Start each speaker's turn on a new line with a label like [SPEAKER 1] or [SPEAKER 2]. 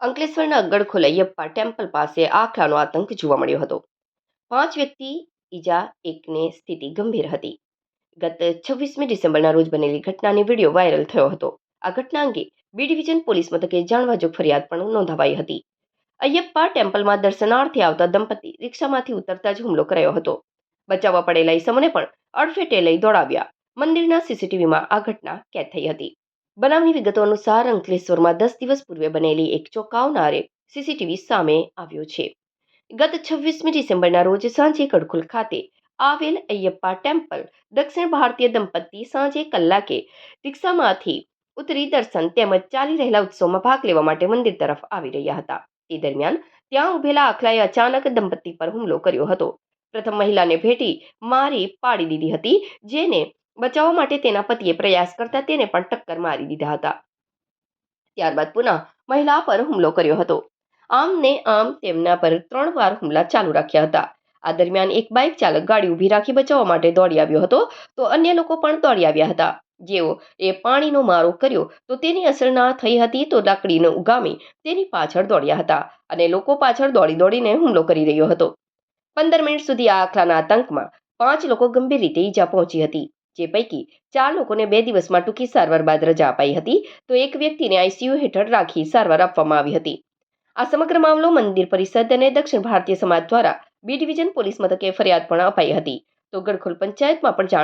[SPEAKER 1] અંકલેશ્વરના ગડખોલ અયપ્પા ટેમ્પલ પાસે આખલાનો આતંક જોવા મળ્યો હતો. 5 વ્યક્તિ ઈજા, એકને સ્થિતિ ગંભીર હતી. ગત 26મી ડિસેમ્બરના રોજ બનેલી ઘટનાની વિડીયો વાયરલ થયો હતો. આ ઘટના અંગે બી ડિવિઝન પોલીસ મથકે જાણવાજોગ ફરિયાદ પણ નોંધાવાઈ હતી. અયપ્પા ટેમ્પલમાં દર્શનાર્થે આવતા દંપતી રિક્ષામાંથી ઉતરતા જ હુમલો કરાયો હતો. બચાવવા પડેલા ઈસમોને પણ અડફેટે લઈ દોડાવ્યા. મંદિરના સીસીટીવીમાં આ ઘટના કેદ થઈ હતી. બનાવની વિગતો અનુસાર અંકલેશ્વરમાં 10 દિવસ પૂર્વે બનેલી એક ચોંકાવનાર સીસીટીવી સામે આવ્યો છે. ગત 26મી ડિસેમ્બરના રોજ સાંજે ગડખોલ ખાતે આવેલ અયપ્પા ટેમ્પલ દક્ષિણ ભારતીય દંપતી સાંજે કલાકે રિક્ષામાંથી ઉતરી દર્શન તેમજ ચાલી રહેલા ઉત્સવમાં ભાગ લેવા માટે મંદિર તરફ આવી રહ્યા હતા. તે દરમિયાન ત્યાં ઉભેલા આખલાએ અચાનક દંપતી પર હુમલો કર્યો હતો. પ્રથમ મહિલાને ભેટી મારી પાડી દીધી હતી, જેને બચાવવા માટે તેના પતિએ પ્રયાસ કરતા તેને પણ ટક્કર મારી દીધા હતા. ત્યારબાદ પુનઃ મહિલા પર હુમલો કર્યો હતો. આમ ને આમ તેમના પર 3 વાર હુમલા ચાલુ રાખ્યા હતા. આ દરમિયાન એક બાઇક ચાલક ગાડી ઊભી રાખી બચાવવા માટે દોડી આવ્યો હતો, તો અન્ય લોકો પણ દોડી આવ્યા હતા. જેઓ એ પાણીનો મારો કર્યો તો તેની અસર ના થઈ હતી, તો લાકડીને ઉગામી તેની પાછળ દોડ્યા હતા અને લોકો પાછળ દોડીને હુમલો કરી રહ્યો હતો. 15 મિનિટ સુધી આ આખલાના આતંકમાં 5 લોકો ગંભીર રીતે ઈજા પહોંચી હતી, જે પૈકી 4 લોકોને 2 દિવસમાં ટૂંકી સારવાર બાદ રજા અપાઈ હતી, તો એક વ્યક્તિને આઈસીયુ હેઠળ રાખી સારવાર આપવામાં આવી હતી. આ સમગ્ર મામલો મંદિર પરિષદ અને દક્ષિણ ભારતીય સમાજ દ્વારા બી ડિવિઝન પોલીસ મથકે ફરિયાદ પણ અપાઈ હતી, તો ગડખોલ પંચાયતમાં પણ જાણ